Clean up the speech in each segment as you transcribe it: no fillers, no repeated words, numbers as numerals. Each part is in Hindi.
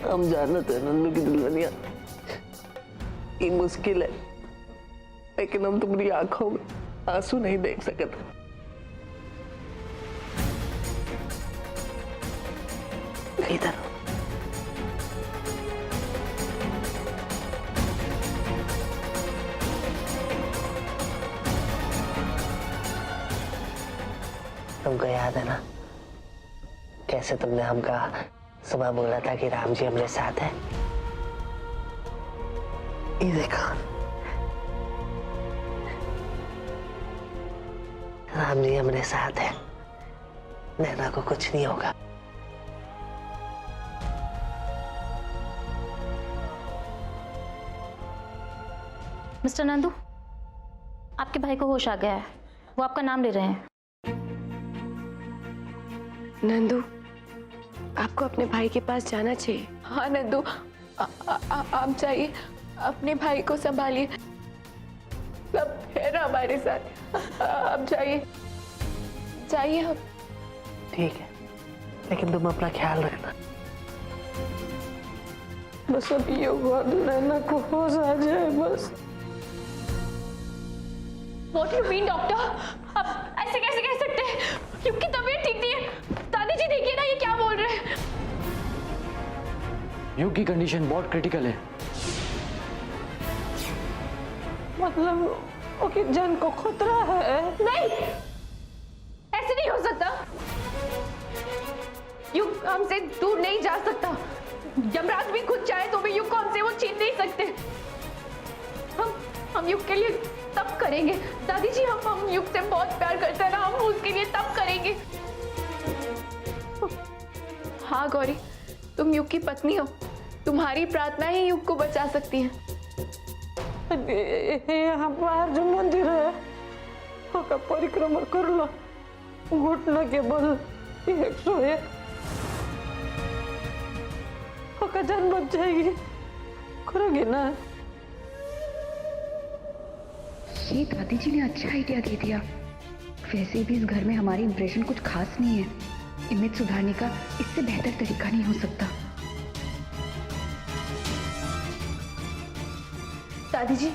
हम जानते हैं नंदू की दुल्हनिया ये मुश्किल है, लेकिन हम तुम्हारी आंखों में आंसू नहीं देख सकते। इधर तुमको याद है ना कैसे तुमने हमका सुबह बोला था कि राम जी हमारे साथ है? ये देखो राम जी हमारे साथ है, नैना को कुछ नहीं होगा। मिस्टर नंदू, आपके भाई को होश आ गया है, वो आपका नाम ले रहे हैं। नंदू, आपको अपने भाई के पास जाना चाहिए। हाँ नंदू, आप जाइए, अपने भाई को संभालिए, सब है ना हमारे साथ। आप जाइए जाइए। हम ठीक है, लेकिन तुम अपना ख्याल रखना। बस अब ये हुआ नैना को होश आ जाए बस। What do you mean, doctor? आप ऐसे कैसे कह सकते हैं? युग की तबीयत ठीक नहीं है। दादी जी देखिए ना, ये क्या बोल रहे हैं? युग की कंडीशन बहुत क्रिटिकल है। मतलब ओके, जान को खतरा है। नहीं, ऐसे नहीं हो सकता। युग हमसे दूर नहीं जा सकता। यमराज भी खुद चाहे तो भी युग को हमसे वो छीन नहीं सकते। हम युग के लिए तब करेंगे। दादी जी, हम युग से बहुत प्यार करते हैं ना, हम उसके लिए तब करेंगे। हाँ गौरी, तुम युग की पत्नी हो, तुम्हारी प्रार्थना ही युग को बचा सकती है। यहाँ बाहर जो मंदिर है उसका परिक्रमा कर लो, घुटना के बल 101 का जान बच जाएगी। करोगे ना? ये दादी जी ने अच्छा आइडिया दे दिया। वैसे भी इस घर में हमारी इंप्रेशन कुछ खास नहीं है, इमेज सुधारने का इससे बेहतर तरीका नहीं हो सकता। दादी जी,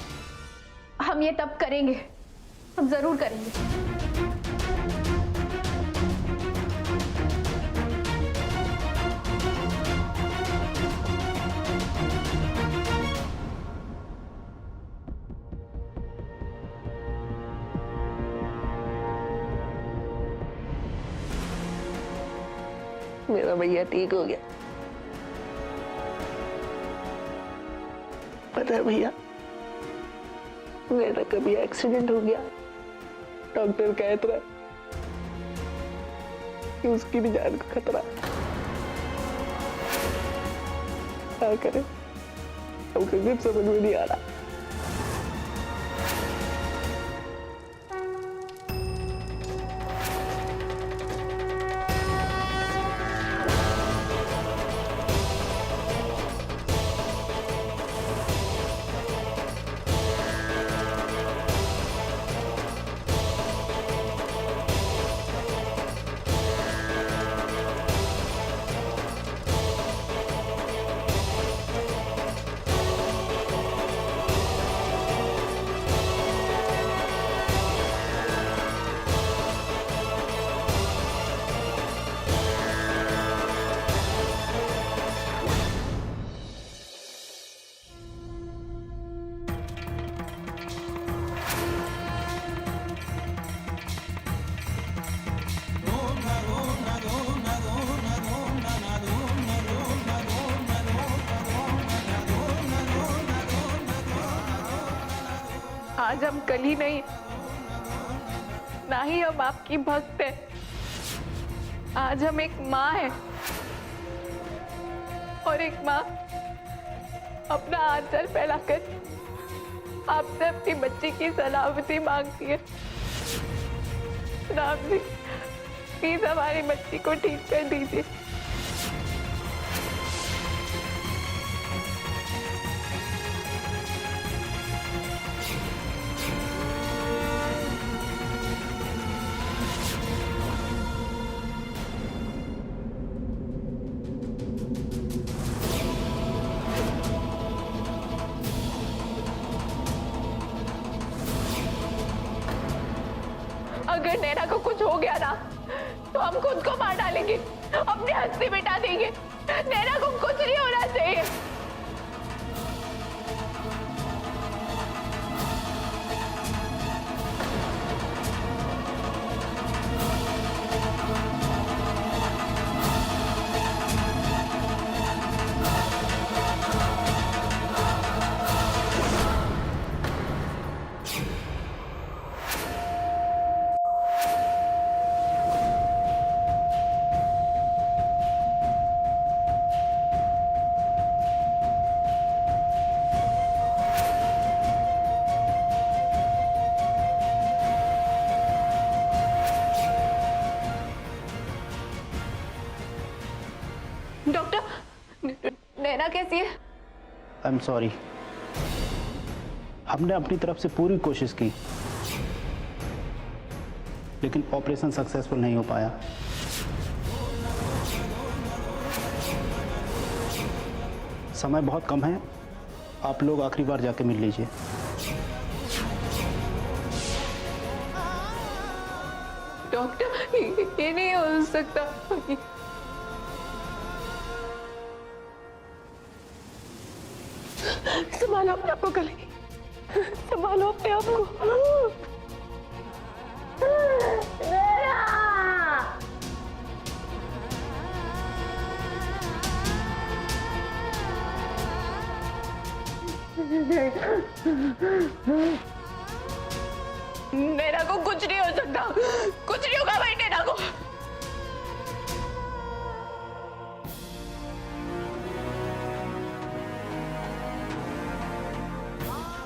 हम ये तब करेंगे, हम जरूर करेंगे। मेरा भैया ठीक हो गया। पता है भैया, मेरा कभी एक्सीडेंट हो गया, डॉक्टर कहते रहे कि उसकी भी जान को खतरा। क्या करें, हमको कुछ समझ में नहीं आ रहा। आज हम कली नहीं, ना ही हम आपकी भक्त है। आज हम एक माँ है, और एक माँ अपना आंचल फैलाकर आपसे अपनी बच्ची की सलामती मांगती है। राम जी, प्लीज हमारी बच्ची को ठीक कर दीजिए। अगर नैना को कुछ हो गया ना तो हम खुद को मार डालेंगे, अपनी हस्ती मिटा देंगे। नैना को कुछ नहीं होना चाहिए। डॉक्टर, नैना कैसी है? आई एम सॉरी, हमने अपनी तरफ से पूरी कोशिश की लेकिन ऑपरेशन सक्सेसफुल नहीं हो पाया। समय बहुत कम है, आप लोग आखिरी बार जाके मिल लीजिए। डॉक्टर, ये नहीं हो सकता। संभालो अपने आप को कली, संभालो अपने आप को। नैना को कुछ नहीं हो सकता, कुछ नहीं होगा भाई नैना को।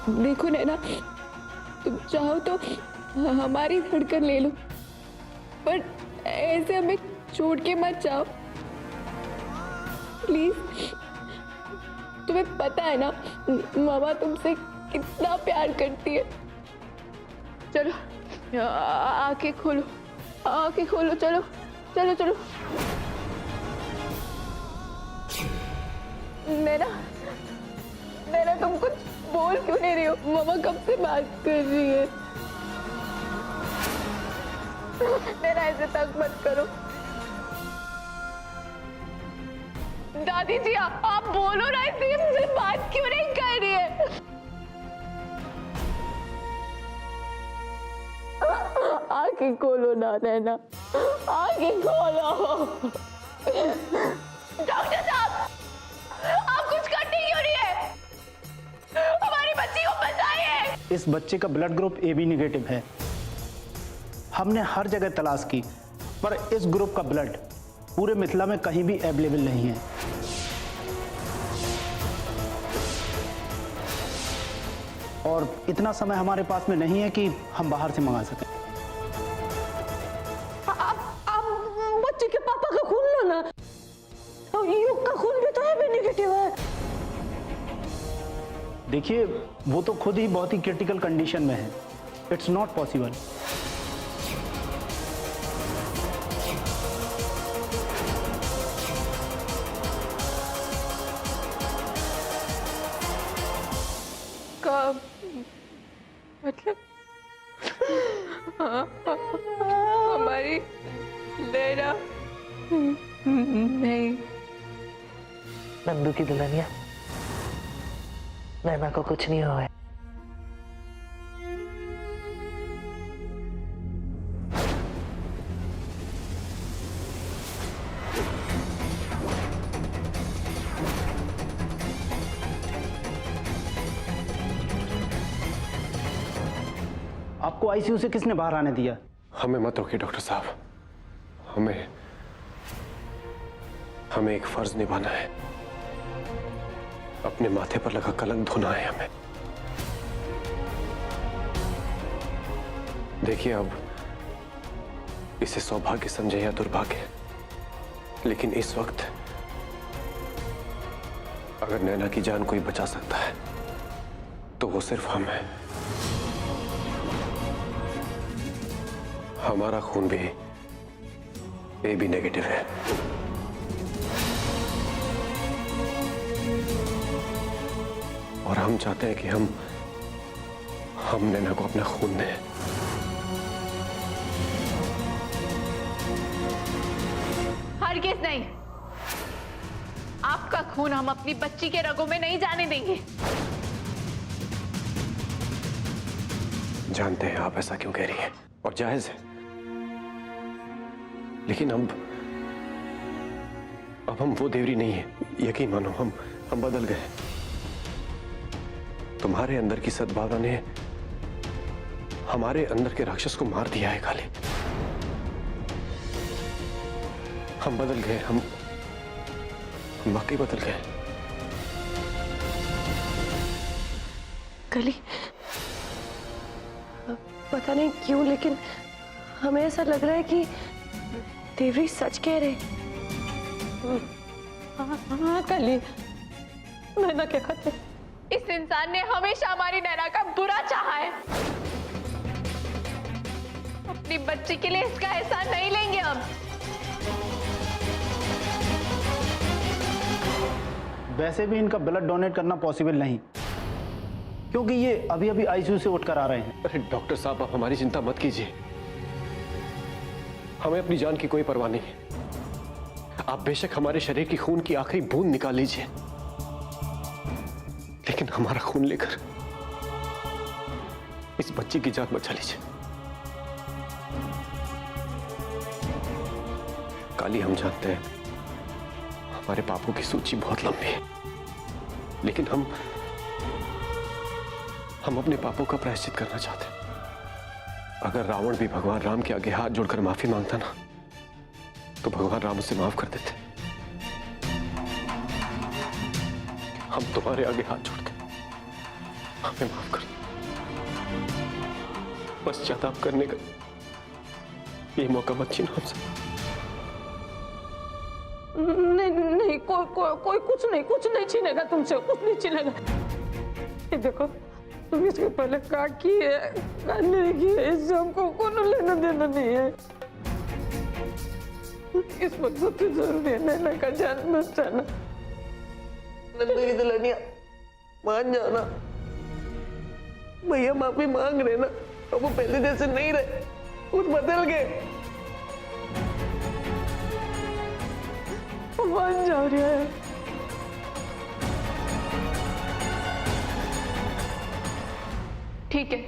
देखो नैना, तुम चाहो तो हमारी धड़कन ले लो, पर ऐसे हमें छोड़ के मत जाओ प्लीज। तुम्हें पता है ना मामा तुमसे कितना प्यार करती है। चलो आंखें खोलो, आंखें खोलो, चलो चलो चलो। नैना, नैना तुम कुछ बोल क्यों नहीं रही हो? मामा कब से बात कर रही है। नैना ऐसे तक मत करो। दादी जी आप बोलो ना, इतनी मुझसे बात क्यों नहीं कर रही है? आंखें खोलो ना नैना, आंखें खोलो। डॉक्टर साहब, आप कुछ करते क्यों नहीं है? हमारी बच्ची को बचाइए। इस बच्चे का ब्लड ग्रुप AB नेगेटिव है। हमने हर जगह तलाश की पर इस ग्रुप का ब्लड पूरे मिथिला में कहीं भी अवेलेबल नहीं है। और इतना समय हमारे पास में नहीं है कि हम बाहर से मंगा सकें। आप बच्चे के पापा का खून लो ना, युग का खून भी तो AB नेगेटिव है। देखिए, वो तो खुद ही बहुत ही क्रिटिकल कंडीशन में है। It's not possible. मतलब हमारी नैना नहीं। नंदू की दुल्हनिया, नैना को कुछ नहीं हुआ है। आपको ICU से किसने बाहर आने दिया? हमें मत रोकिए डॉक्टर साहब, हमें एक फर्ज निभाना है। अपने माथे पर लगा कलंक धोना है हमें। देखिए, अब इसे सौभाग्य समझे या दुर्भाग्य, लेकिन इस वक्त अगर नैना की जान कोई बचा सकता है तो वो सिर्फ हम हैं। हमारा खून भी AB नेगेटिव है। और हम चाहते हैं कि हम नैना को अपना खून दें। हरगिज नहीं। आपका खून हम अपनी बच्ची के रगों में नहीं जाने देंगे। जानते हैं आप ऐसा क्यों कह रही हैं, और जायज है, लेकिन अब हम वो देवरी नहीं है। यकीन मानो, हम बदल गए। तुम्हारे अंदर की सद्भावना ने हमारे अंदर के राक्षस को मार दिया है काली। हम बदल गए, हम वाकई बदल गए। कली, पता नहीं क्यों लेकिन हमें ऐसा लग रहा है कि देवरी सच कह रहे। हाँ कली, नैना क्या कहते? इस इंसान ने हमेशा हमारी नैना का बुरा चाहा है। अपनी बच्ची के लिए इसका एहसान नहीं लेंगे हम। वैसे भी इनका ब्लड डोनेट करना पॉसिबल नहीं, क्योंकि ये अभी अभी आईसीयू से उठकर आ रहे हैं। अरे डॉक्टर साहब, आप हमारी चिंता मत कीजिए। हमें अपनी जान की कोई परवाह नहीं है। आप बेशक हमारे शरीर की खून की आखिरी बूंद निकाल लीजिए, लेकिन हमारा खून लेकर इस बच्ची की जान बचा लीजिए। काली, हम जानते हैं हमारे पापों की सूची बहुत लंबी है, लेकिन हम अपने पापों का प्रायश्चित करना चाहते हैं। अगर रावण भी भगवान राम के आगे हाथ जोड़कर माफी मांगता ना, तो भगवान राम उसे माफ कर देते। हम तुम्हारे आगे हाथ जोड़ते, हमें माफ कर दो। पश्चाताप करने का ये मौका मत छीनो हमसे। नहीं, कोई कुछ नहीं छीनेगा तुमसे, कुछ नहीं छीनेगा। ये देखो, तुम इसके पहले क्या किए क्या नहीं किए, इससे हमको कोनो लेना देना नहीं है। इस वक्त सबसे जरूरी है नैना का जान बचाना। नंदू की दुल्हनिया, मान जाना। भैया माफी मांग रहे ना, अब वो पहले जैसे नहीं रहे, कुछ बदल गए। मान जा रहा है। ठीक है,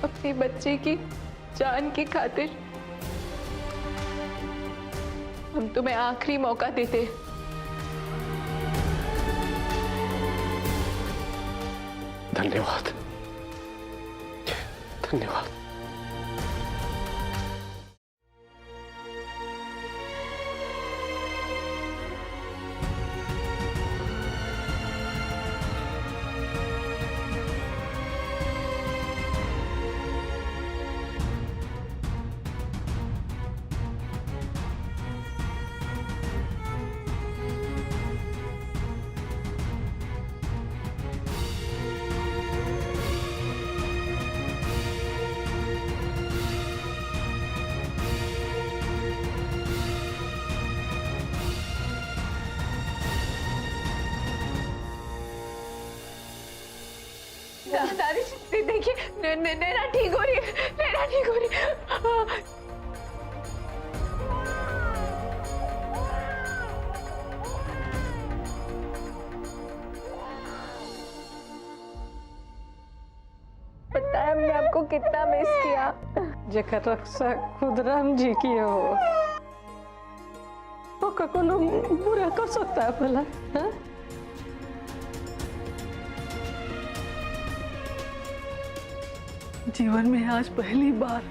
अपनी बच्ची की जान की खातिर हम तुम्हें आखिरी मौका देते हैं। धन्यवाद, धन्यवाद। दादी देखिए, नैना ठीक हो रही है, नैना ठीक हो रही है। पता है हमने आपको कितना मिस किया। जेकर रक्षा खुद राम जी की हो, तो कोनो बुरा कर सकता है भला? हाँ? जीवन में आज पहली बार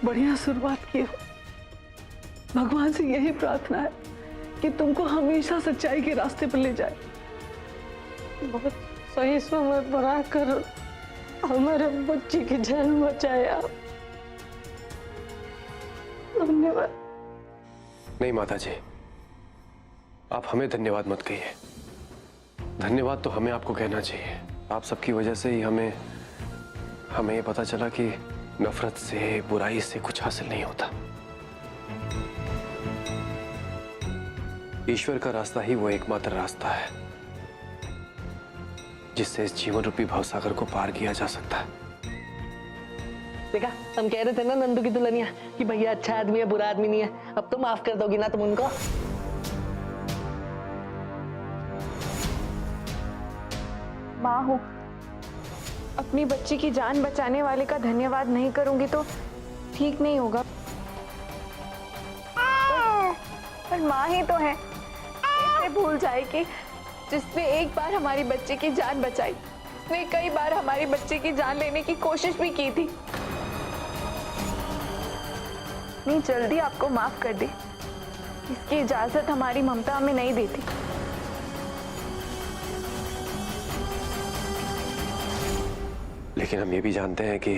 बढ़िया शुरुआत की हो। भगवान से यही प्रार्थना है कि तुमको हमेशा सच्चाई के रास्ते पर ले जाए। बहुत सही समय पर आकर हमारे बच्ची की जान बचाए आप। धन्यवाद। नहीं माता जी, आप हमें धन्यवाद मत कहिए। धन्यवाद तो हमें आपको कहना चाहिए। आप सबकी वजह से ही हमें ये पता चला कि नफरत से, बुराई से कुछ हासिल नहीं होता। ईश्वर का रास्ता ही वो एकमात्र रास्ता है जिससे इस जीवन रूपी भवसागर को पार किया जा सकता है। देखा, हम कह रहे थे ना नंदू की दुल्हनिया कि भैया अच्छा आदमी है, बुरा आदमी नहीं है। अब तो माफ कर दोगी ना तुम उनको? माँ हूँ, अपनी बच्ची की जान बचाने वाले का धन्यवाद नहीं करूंगी तो ठीक नहीं होगा। पर माँ ही तो है, कैसे भूल जाए कि जिसने एक बार हमारी बच्ची की जान बचाई, उसने कई बार हमारी बच्ची की जान लेने की कोशिश भी की थी। नहीं, जल्दी आपको माफ कर दी, इसकी इजाजत हमारी ममता हमें नहीं देती। लेकिन हम ये भी जानते हैं कि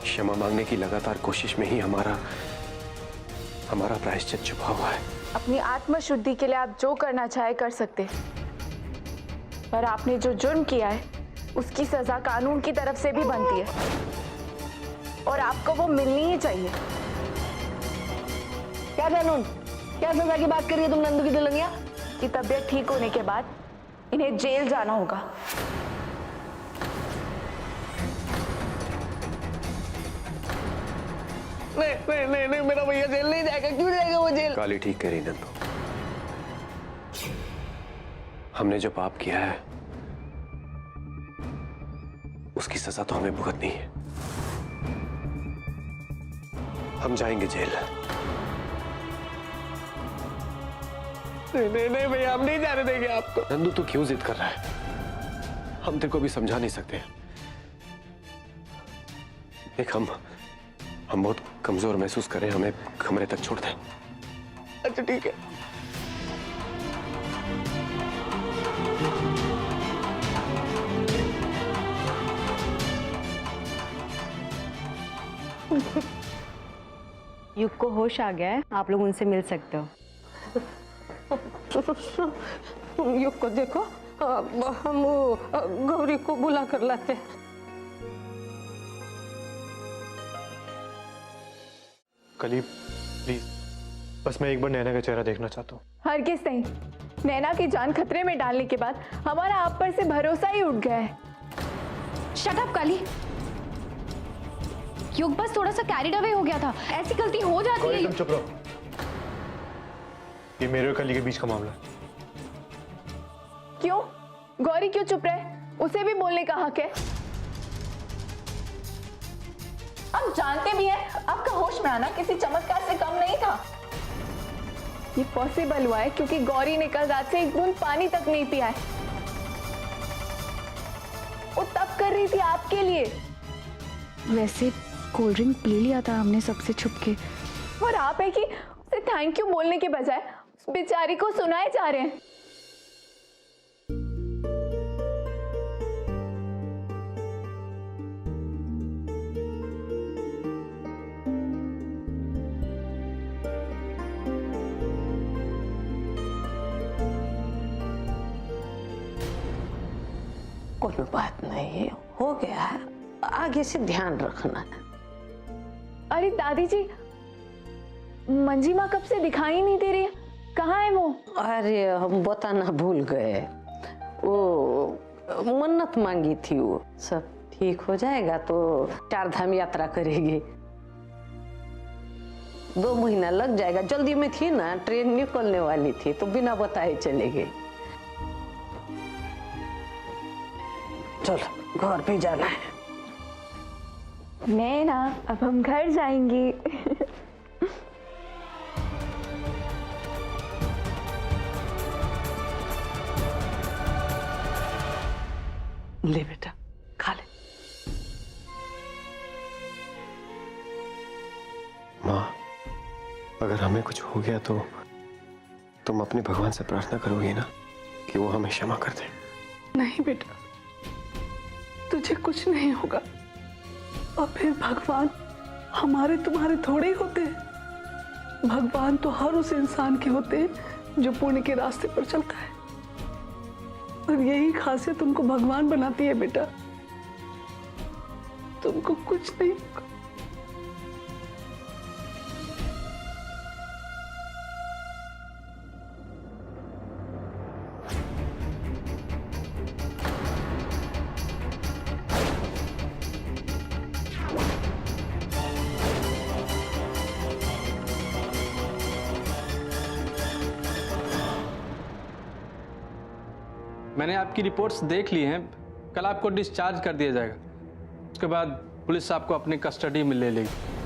क्षमा मांगने की लगातार कोशिश में ही हमारा प्रायश्चित छुपा हुआ है। अपनी आत्मशुद्धि के लिए आप जो करना चाहे कर सकते, पर आपने जो जुर्म किया है उसकी सजा कानून की तरफ से भी बनती है और आपको वो मिलनी ही चाहिए। क्या कानून, क्या सजा की बात कर रही है तुम नंदू की दुल्हनिया? कि तबीयत ठीक होने के बाद इन्हें जेल जाना होगा। नहीं, मेरा भैया जेल नहीं जाएगा। क्यों जाएगा वो जेल? काली ठीक कह रही नंदू, हमने जो पाप किया है उसकी सजा तो हमें भुगतनी है। हम जाएंगे जेल। नहीं भैया, हम नहीं जाने देंगे आपको। नंदू तू क्यों जिद कर रहा है? हम तेरे को भी समझा नहीं सकते। देख, हम बहुत कमजोर महसूस करें, हमें कमरे तक छोड़ दे। अच्छा ठीक है। युग को होश आ गया है, आप लोग उनसे मिल सकते हो। युग को देखो, हम गौरी को बुला कर लाते हैं। कली प्लीज, बस मैं एक बार नैना का चेहरा देखना चाहता हूँ। हरगिज़ नहीं, नैना की जान खतरे में डालने के बाद हमारा आप पर से भरोसा ही उठ गया है। शट अप काली, युग बस थोड़ा सा कैरिड अवे हो गया था, ऐसी गलती हो जाती है। तुम चुप रहो, ये मेरे और कली के बीच का मामला है। क्यों? गौरी क्यों चुप रहे? उसे भी बोलने का हक है। आप जानते भी हैं आपका होश में आना किसी चमत्कार से कम नहीं था। ये पॉसिबल हुआ है क्योंकि गौरी ने कल रात से एक बूंद पानी तक नहीं पिया है। वो तब कर रही थी आपके लिए। वैसे कोल्ड ड्रिंक पी लिया था हमने सबसे छुप के। और आप है कि उसे थैंक यू बोलने के बजाय उस बेचारी को सुनाए जा रहे हैं। कोई बात नहीं, हो गया है, आगे से ध्यान रखना है। अरे दादी जी, मंजी माँ कब से दिखाई नहीं दे रही है, कहाँ है वो? अरे हम बताना भूल गए, वो मन्नत मांगी थी, वो सब ठीक हो जाएगा तो 4 धाम यात्रा करेगी। 2 महीना लग जाएगा, जल्दी में थी ना, ट्रेन निकलने वाली थी तो बिना बताए चले गए। चलो घर पे जाना है। नैना, अब हम घर जाएंगे। ले बेटा, खा ले। माँ, अगर हमें कुछ हो गया तो तुम अपने भगवान से प्रार्थना करोगी ना कि वो हमें क्षमा कर दे? नहीं बेटा, तुझे कुछ नहीं होगा। और फिर भगवान हमारे तुम्हारे थोड़े ही होते हैं। भगवान तो हर उस इंसान के होते हैं जो पुण्य के रास्ते पर चलता है, और यही खासियत तुमको भगवान बनाती है बेटा। तुमको कुछ नहीं होगा। मैंने आपकी रिपोर्ट्स देख ली हैं, कल आपको डिस्चार्ज कर दिया जाएगा। उसके बाद पुलिस आपको अपनी कस्टडी में ले लेगी।